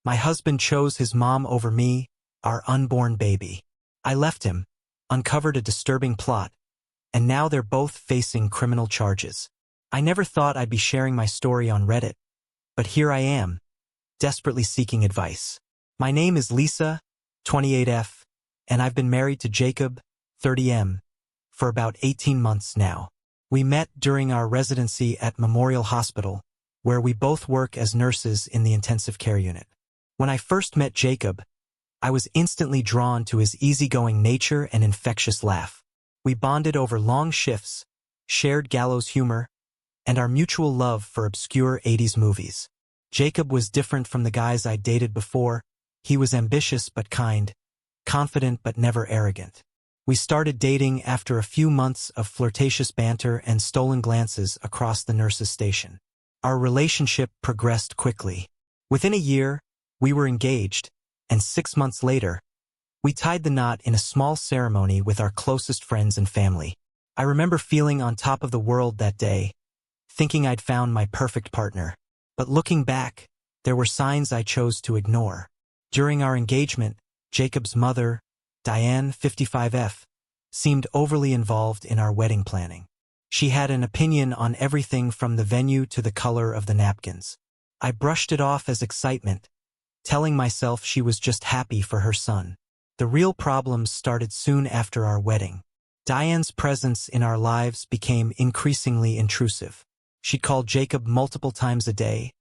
My husband chose his mom over me, our unborn baby. I left him, uncovered a disturbing plot, and now they're both facing criminal charges. I never thought I'd be sharing my story on Reddit, but here I am, desperately seeking advice. My name is Lisa, 28F, and I've been married to Jacob, 30M, for about 18 months now. We met during our residency at Memorial Hospital, where we both work as nurses in the intensive care unit. When I first met Jacob, I was instantly drawn to his easygoing nature and infectious laugh. We bonded over long shifts, shared gallows humor, and our mutual love for obscure 80s movies. Jacob was different from the guys I'd dated before. He was ambitious but kind, confident but never arrogant. We started dating after a few months of flirtatious banter and stolen glances across the nurses' station. Our relationship progressed quickly. Within a year, we were engaged, and 6 months later, we tied the knot in a small ceremony with our closest friends and family. I remember feeling on top of the world that day, thinking I'd found my perfect partner. But looking back, there were signs I chose to ignore. During our engagement, Jacob's mother, Diane, 55F, seemed overly involved in our wedding planning. She had an opinion on everything from the venue to the color of the napkins. I brushed it off as excitement, telling myself she was just happy for her son. The real problems started soon after our wedding. Diane's presence in our lives became increasingly intrusive. She called Jacob multiple times a day,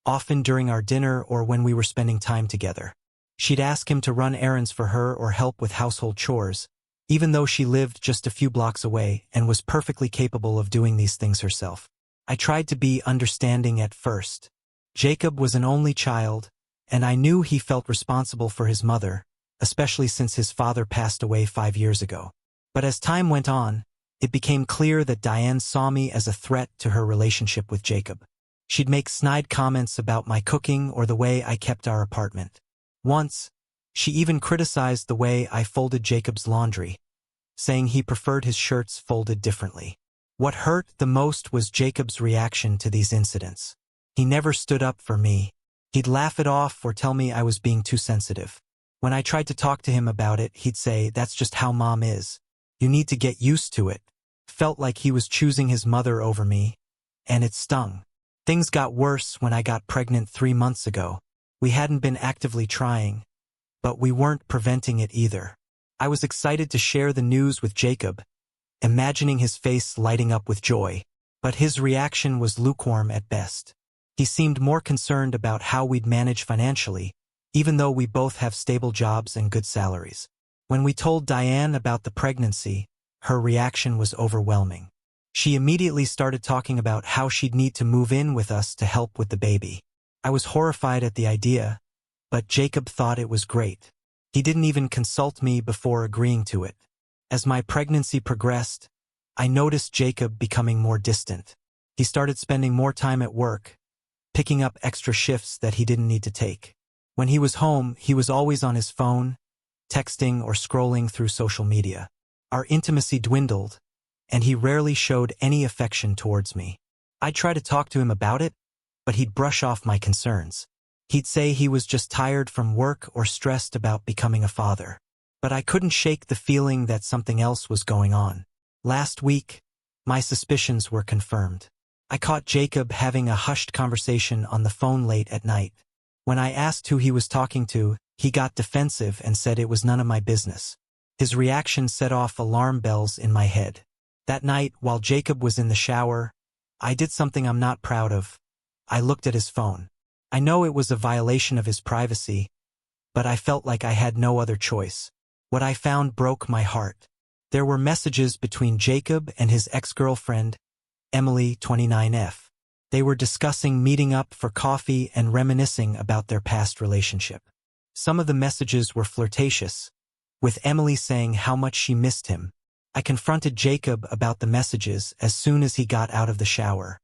often during our dinner or when we were spending time together. She'd ask him to run errands for her or help with household chores, even though she lived just a few blocks away and was perfectly capable of doing these things herself. I tried to be understanding at first. Jacob was an only child, and I knew he felt responsible for his mother, especially since his father passed away 5 years ago. But as time went on, it became clear that Diane saw me as a threat to her relationship with Jacob. She'd make snide comments about my cooking or the way I kept our apartment. Once, she even criticized the way I folded Jacob's laundry, saying he preferred his shirts folded differently. What hurt the most was Jacob's reaction to these incidents. He never stood up for me. He'd laugh it off or tell me I was being too sensitive. When I tried to talk to him about it, he'd say, "That's just how mom is. You need to get used to it." Felt like he was choosing his mother over me, and it stung. Things got worse when I got pregnant 3 months ago. We hadn't been actively trying, but we weren't preventing it either. I was excited to share the news with Jacob, imagining his face lighting up with joy, but his reaction was lukewarm at best. He seemed more concerned about how we'd manage financially, even though we both have stable jobs and good salaries. When we told Diane about the pregnancy, her reaction was overwhelming. She immediately started talking about how she'd need to move in with us to help with the baby. I was horrified at the idea, but Jacob thought it was great. He didn't even consult me before agreeing to it. As my pregnancy progressed, I noticed Jacob becoming more distant. He started spending more time at work, picking up extra shifts that he didn't need to take. When he was home, he was always on his phone, texting or scrolling through social media. Our intimacy dwindled, and he rarely showed any affection towards me. I'd try to talk to him about it, but he'd brush off my concerns. He'd say he was just tired from work or stressed about becoming a father. But I couldn't shake the feeling that something else was going on. Last week, my suspicions were confirmed. I caught Jacob having a hushed conversation on the phone late at night. When I asked who he was talking to, he got defensive and said it was none of my business. His reaction set off alarm bells in my head. That night, while Jacob was in the shower, I did something I'm not proud of. I looked at his phone. I know it was a violation of his privacy, but I felt like I had no other choice. What I found broke my heart. There were messages between Jacob and his ex-girlfriend, Emily, 29F. They were discussing meeting up for coffee and reminiscing about their past relationship. Some of the messages were flirtatious, with Emily saying how much she missed him. I confronted Jacob about the messages as soon as he got out of the shower.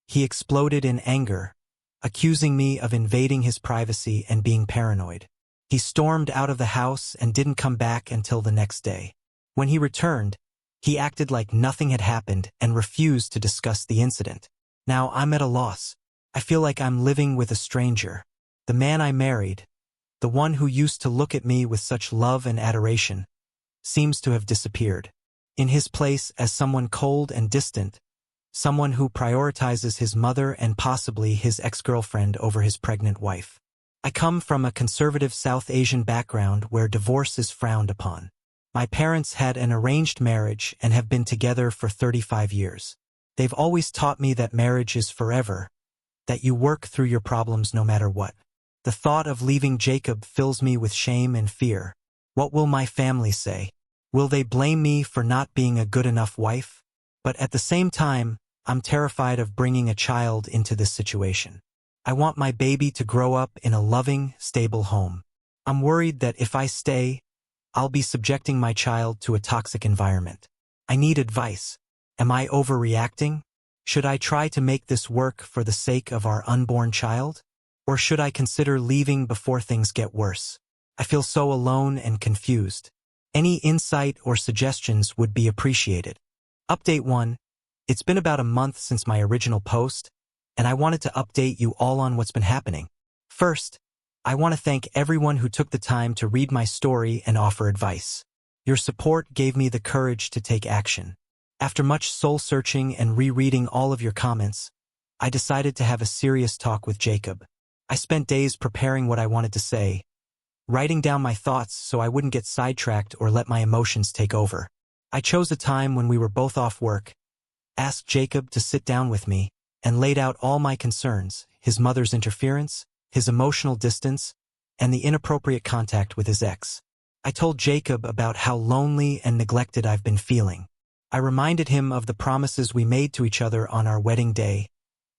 He exploded in anger, accusing me of invading his privacy and being paranoid. He stormed out of the house and didn't come back until the next day. When he returned, he acted like nothing had happened and refused to discuss the incident. Now I'm at a loss. I feel like I'm living with a stranger. The man I married, the one who used to look at me with such love and adoration, seems to have disappeared. In his place as someone cold and distant, someone who prioritizes his mother and possibly his ex-girlfriend over his pregnant wife. I come from a conservative South Asian background where divorce is frowned upon. My parents had an arranged marriage and have been together for 35 years. They've always taught me that marriage is forever, that you work through your problems no matter what. The thought of leaving Jacob fills me with shame and fear. What will my family say? Will they blame me for not being a good enough wife? But at the same time, I'm terrified of bringing a child into this situation. I want my baby to grow up in a loving, stable home. I'm worried that if I stay, I'll be subjecting my child to a toxic environment. I need advice. Am I overreacting? Should I try to make this work for the sake of our unborn child? Or should I consider leaving before things get worse? I feel so alone and confused. Any insight or suggestions would be appreciated. Update 1. It's been about a month since my original post, and I wanted to update you all on what's been happening. First, I want to thank everyone who took the time to read my story and offer advice. Your support gave me the courage to take action. After much soul-searching and rereading all of your comments, I decided to have a serious talk with Jacob. I spent days preparing what I wanted to say, writing down my thoughts so I wouldn't get sidetracked or let my emotions take over. I chose a time when we were both off work, asked Jacob to sit down with me, and laid out all my concerns, his mother's interference, his emotional distance, and the inappropriate contact with his ex. I told Jacob about how lonely and neglected I've been feeling. I reminded him of the promises we made to each other on our wedding day,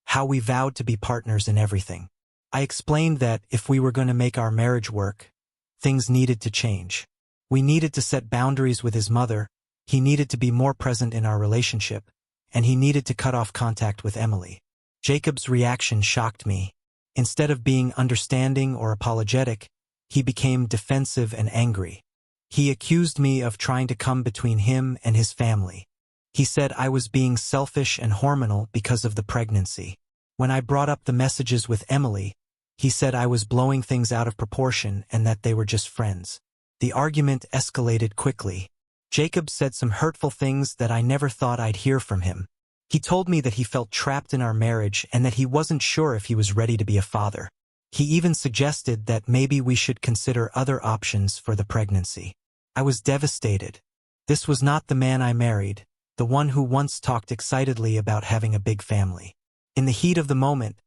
how we vowed to be partners in everything. I explained that if we were going to make our marriage work, things needed to change. We needed to set boundaries with his mother, he needed to be more present in our relationship, and he needed to cut off contact with Emily. Jacob's reaction shocked me. Instead of being understanding or apologetic, he became defensive and angry. He accused me of trying to come between him and his family. He said I was being selfish and hormonal because of the pregnancy. When I brought up the messages with Emily, he said I was blowing things out of proportion and that they were just friends. The argument escalated quickly. Jacob said some hurtful things that I never thought I'd hear from him. He told me that he felt trapped in our marriage and that he wasn't sure if he was ready to be a father. He even suggested that maybe we should consider other options for the pregnancy. I was devastated. This was not the man I married, the one who once talked excitedly about having a big family. In the heat of the moment,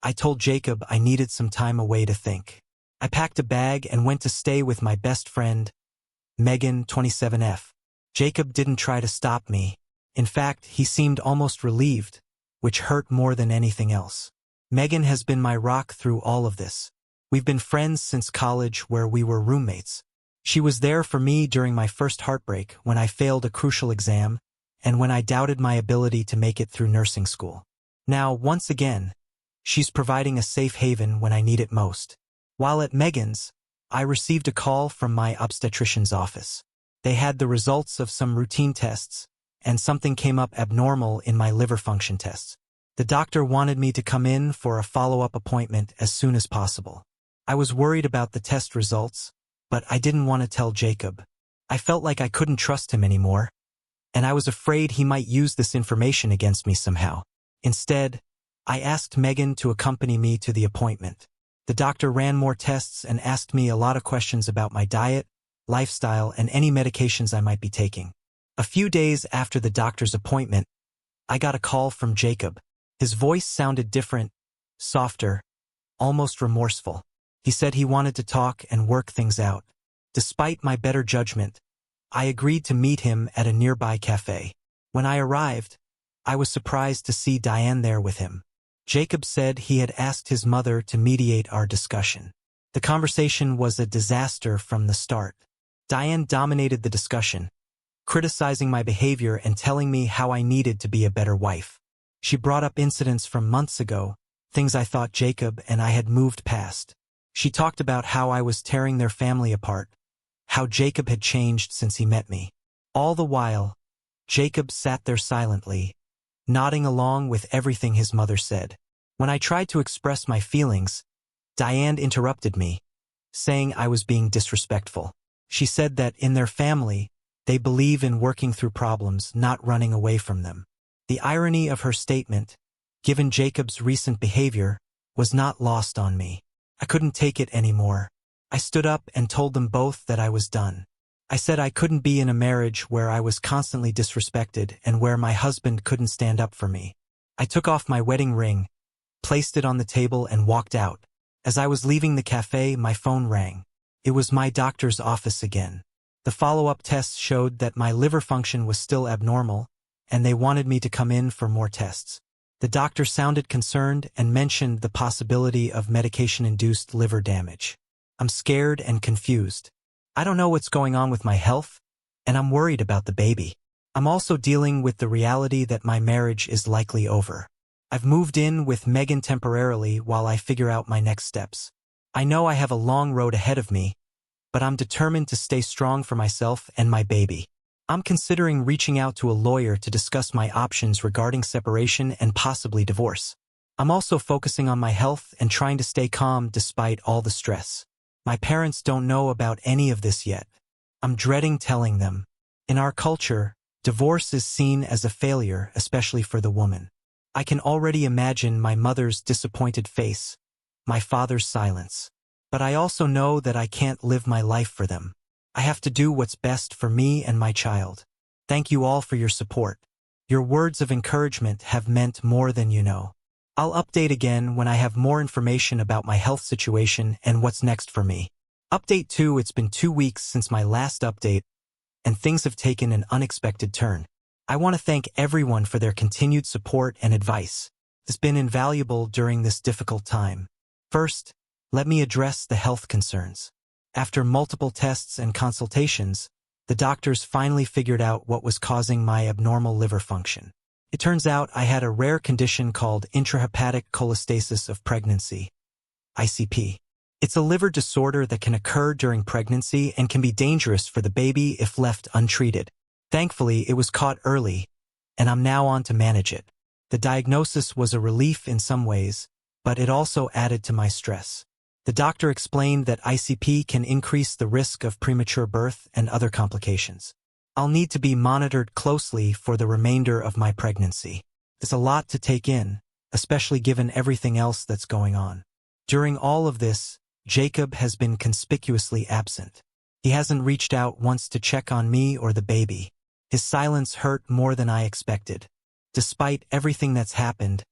I told Jacob I needed some time away to think. I packed a bag and went to stay with my best friend, Megan, 27F. Jacob didn't try to stop me. In fact, he seemed almost relieved, which hurt more than anything else. Megan has been my rock through all of this. We've been friends since college where we were roommates. She was there for me during my first heartbreak when I failed a crucial exam and when I doubted my ability to make it through nursing school. Now, once again, she's providing a safe haven when I need it most. While at Megan's, I received a call from my obstetrician's office. They had the results of some routine tests, and something came up abnormal in my liver function tests. The doctor wanted me to come in for a follow-up appointment as soon as possible. I was worried about the test results, but I didn't want to tell Jacob. I felt like I couldn't trust him anymore, and I was afraid he might use this information against me somehow. Instead, I asked Megan to accompany me to the appointment. The doctor ran more tests and asked me a lot of questions about my diet, lifestyle, and any medications I might be taking. A few days after the doctor's appointment, I got a call from Jacob. His voice sounded different, softer, almost remorseful. He said he wanted to talk and work things out. Despite my better judgment, I agreed to meet him at a nearby cafe. When I arrived, I was surprised to see Diane there with him. Jacob said he had asked his mother to mediate our discussion. The conversation was a disaster from the start. Diane dominated the discussion, criticizing my behavior and telling me how I needed to be a better wife. She brought up incidents from months ago, things I thought Jacob and I had moved past. She talked about how I was tearing their family apart, how Jacob had changed since he met me. All the while, Jacob sat there silently, nodding along with everything his mother said. When I tried to express my feelings, Diane interrupted me, saying I was being disrespectful. She said that in their family, they believe in working through problems, not running away from them. The irony of her statement, given Jacob's recent behavior, was not lost on me. I couldn't take it anymore. I stood up and told them both that I was done. I said I couldn't be in a marriage where I was constantly disrespected and where my husband couldn't stand up for me. I took off my wedding ring, placed it on the table, and walked out. As I was leaving the cafe, my phone rang. It was my doctor's office again. The follow-up tests showed that my liver function was still abnormal, and they wanted me to come in for more tests. The doctor sounded concerned and mentioned the possibility of medication-induced liver damage. I'm scared and confused. I don't know what's going on with my health, and I'm worried about the baby. I'm also dealing with the reality that my marriage is likely over. I've moved in with Megan temporarily while I figure out my next steps. I know I have a long road ahead of me, but I'm determined to stay strong for myself and my baby. I'm considering reaching out to a lawyer to discuss my options regarding separation and possibly divorce. I'm also focusing on my health and trying to stay calm despite all the stress. My parents don't know about any of this yet. I'm dreading telling them. In our culture, divorce is seen as a failure, especially for the woman. I can already imagine my mother's disappointed face, my father's silence. But I also know that I can't live my life for them. I have to do what's best for me and my child. Thank you all for your support. Your words of encouragement have meant more than you know. I'll update again when I have more information about my health situation and what's next for me. Update 2. It's been 2 weeks since my last update, and things have taken an unexpected turn. I want to thank everyone for their continued support and advice. It's been invaluable during this difficult time. First, let me address the health concerns. After multiple tests and consultations, the doctors finally figured out what was causing my abnormal liver function. It turns out I had a rare condition called intrahepatic cholestasis of pregnancy, ICP. It's a liver disorder that can occur during pregnancy and can be dangerous for the baby if left untreated. Thankfully, it was caught early, and I'm now on to manage it. The diagnosis was a relief in some ways, but it also added to my stress. The doctor explained that ICP can increase the risk of premature birth and other complications. I'll need to be monitored closely for the remainder of my pregnancy. It's a lot to take in, especially given everything else that's going on. During all of this, Jacob has been conspicuously absent. He hasn't reached out once to check on me or the baby. His silence hurt more than I expected. Despite everything that's happened,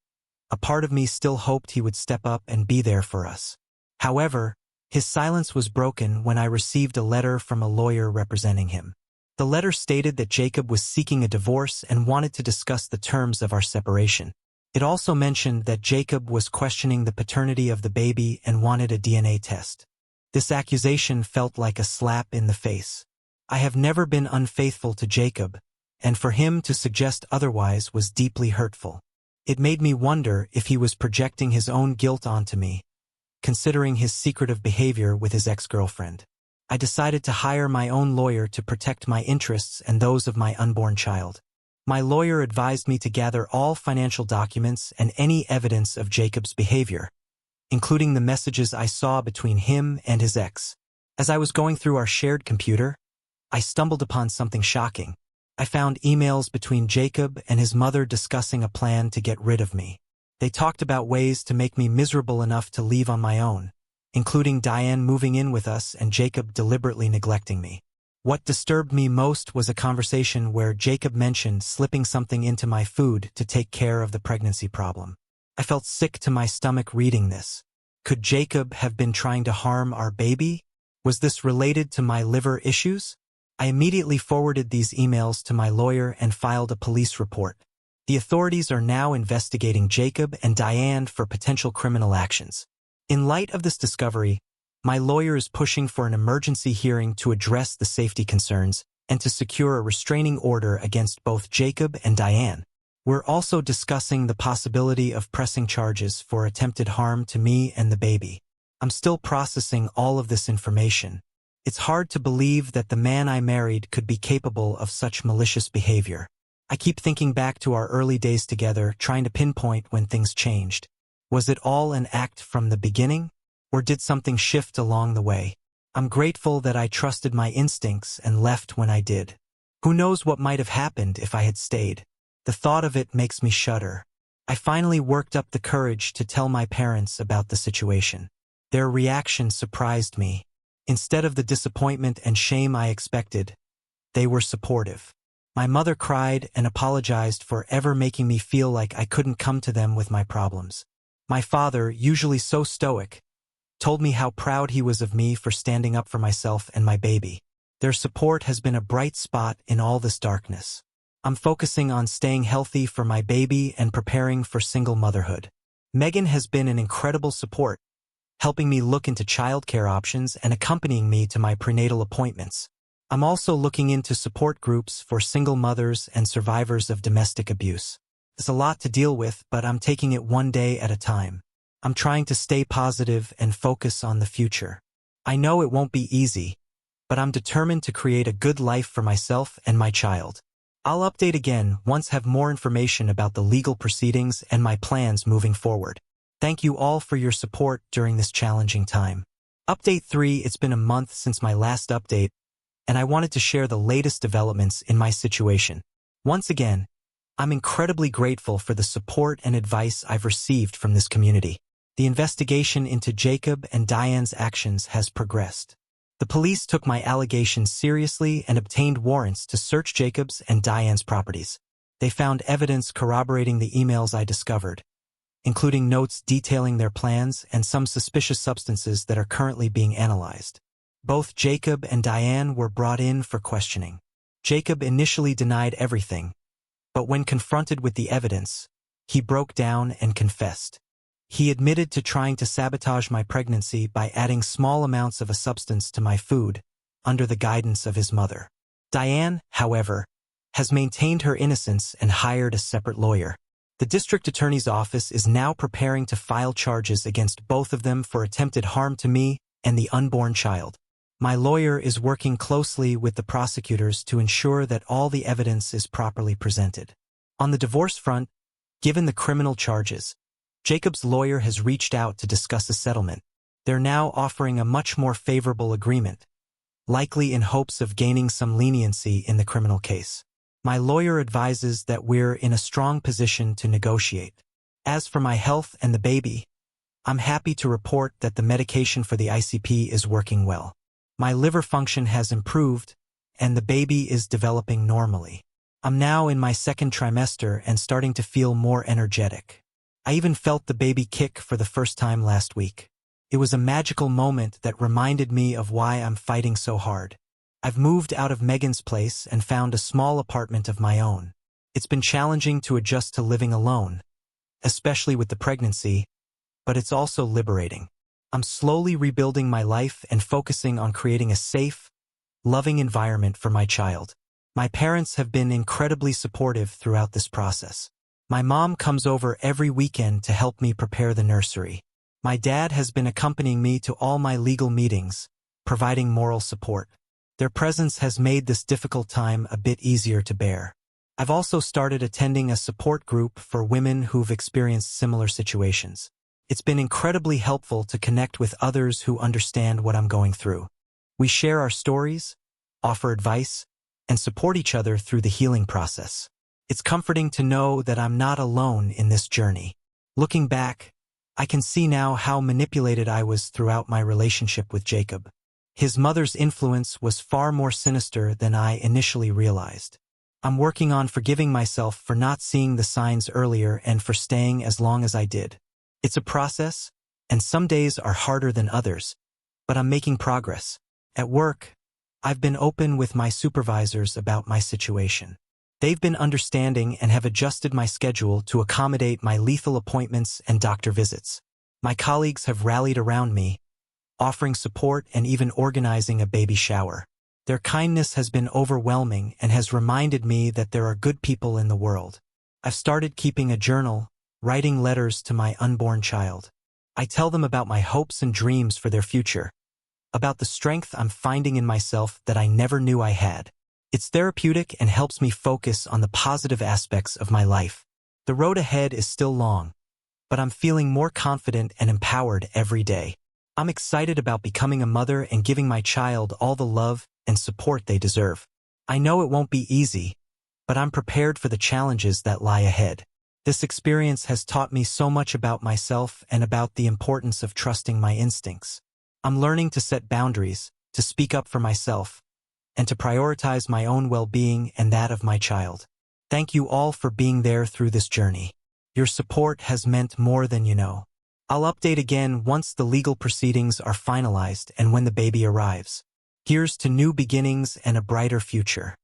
a part of me still hoped he would step up and be there for us. However, his silence was broken when I received a letter from a lawyer representing him. The letter stated that Jacob was seeking a divorce and wanted to discuss the terms of our separation. It also mentioned that Jacob was questioning the paternity of the baby and wanted a DNA test. This accusation felt like a slap in the face. I have never been unfaithful to Jacob, and for him to suggest otherwise was deeply hurtful. It made me wonder if he was projecting his own guilt onto me, considering his secretive behavior with his ex-girlfriend. I decided to hire my own lawyer to protect my interests and those of my unborn child. My lawyer advised me to gather all financial documents and any evidence of Jacob's behavior, including the messages I saw between him and his ex. As I was going through our shared computer, I stumbled upon something shocking. I found emails between Jacob and his mother discussing a plan to get rid of me. They talked about ways to make me miserable enough to leave on my own, including Diane moving in with us and Jacob deliberately neglecting me. What disturbed me most was a conversation where Jacob mentioned slipping something into my food to take care of the pregnancy problem. I felt sick to my stomach reading this. Could Jacob have been trying to harm our baby? Was this related to my liver issues? I immediately forwarded these emails to my lawyer and filed a police report. The authorities are now investigating Jacob and Diane for potential criminal actions. In light of this discovery, my lawyer is pushing for an emergency hearing to address the safety concerns and to secure a restraining order against both Jacob and Diane. We're also discussing the possibility of pressing charges for attempted harm to me and the baby. I'm still processing all of this information. It's hard to believe that the man I married could be capable of such malicious behavior. I keep thinking back to our early days together, trying to pinpoint when things changed. Was it all an act from the beginning? Or did something shift along the way? I'm grateful that I trusted my instincts and left when I did. Who knows what might have happened if I had stayed? The thought of it makes me shudder. I finally worked up the courage to tell my parents about the situation. Their reaction surprised me. Instead of the disappointment and shame I expected, they were supportive. My mother cried and apologized for ever making me feel like I couldn't come to them with my problems. My father, usually so stoic, told me how proud he was of me for standing up for myself and my baby. Their support has been a bright spot in all this darkness. I'm focusing on staying healthy for my baby and preparing for single motherhood. Megan has been an incredible support, helping me look into childcare options and accompanying me to my prenatal appointments. I'm also looking into support groups for single mothers and survivors of domestic abuse. It's a lot to deal with, but I'm taking it one day at a time. I'm trying to stay positive and focus on the future. I know it won't be easy, but I'm determined to create a good life for myself and my child. I'll update again once I have more information about the legal proceedings and my plans moving forward. Thank you all for your support during this challenging time. Update 3. It's been a month since my last update, and I wanted to share the latest developments in my situation. Once again, I'm incredibly grateful for the support and advice I've received from this community. The investigation into Jacob and Diane's actions has progressed. The police took my allegations seriously and obtained warrants to search Jacob's and Diane's properties. They found evidence corroborating the emails I discovered, including notes detailing their plans and some suspicious substances that are currently being analyzed. Both Jacob and Diane were brought in for questioning. Jacob initially denied everything, but when confronted with the evidence, he broke down and confessed. He admitted to trying to sabotage my pregnancy by adding small amounts of a substance to my food, under the guidance of his mother. Diane, however, has maintained her innocence and hired a separate lawyer. The district attorney's office is now preparing to file charges against both of them for attempted harm to me and the unborn child. My lawyer is working closely with the prosecutors to ensure that all the evidence is properly presented. On the divorce front, given the criminal charges, Jacob's lawyer has reached out to discuss a settlement. They're now offering a much more favorable agreement, likely in hopes of gaining some leniency in the criminal case. My lawyer advises that we're in a strong position to negotiate. As for my health and the baby, I'm happy to report that the medication for the ICP is working well. My liver function has improved, and the baby is developing normally. I'm now in my second trimester and starting to feel more energetic. I even felt the baby kick for the first time last week. It was a magical moment that reminded me of why I'm fighting so hard. I've moved out of Megan's place and found a small apartment of my own. It's been challenging to adjust to living alone, especially with the pregnancy, but it's also liberating. I'm slowly rebuilding my life and focusing on creating a safe, loving environment for my child. My parents have been incredibly supportive throughout this process. My mom comes over every weekend to help me prepare the nursery. My dad has been accompanying me to all my legal meetings, providing moral support. Their presence has made this difficult time a bit easier to bear. I've also started attending a support group for women who've experienced similar situations. It's been incredibly helpful to connect with others who understand what I'm going through. We share our stories, offer advice, and support each other through the healing process. It's comforting to know that I'm not alone in this journey. Looking back, I can see now how manipulated I was throughout my relationship with Jacob. His mother's influence was far more sinister than I initially realized. I'm working on forgiving myself for not seeing the signs earlier and for staying as long as I did. It's a process, and some days are harder than others, but I'm making progress. At work, I've been open with my supervisors about my situation. They've been understanding and have adjusted my schedule to accommodate my lethal appointments and doctor visits. My colleagues have rallied around me, offering support and even organizing a baby shower. Their kindness has been overwhelming and has reminded me that there are good people in the world. I've started keeping a journal, writing letters to my unborn child. I tell them about my hopes and dreams for their future, about the strength I'm finding in myself that I never knew I had. It's therapeutic and helps me focus on the positive aspects of my life. The road ahead is still long, but I'm feeling more confident and empowered every day. I'm excited about becoming a mother and giving my child all the love and support they deserve. I know it won't be easy, but I'm prepared for the challenges that lie ahead. This experience has taught me so much about myself and about the importance of trusting my instincts. I'm learning to set boundaries, to speak up for myself, and to prioritize my own well-being and that of my child. Thank you all for being there through this journey. Your support has meant more than you know. I'll update again once the legal proceedings are finalized and when the baby arrives. Here's to new beginnings and a brighter future.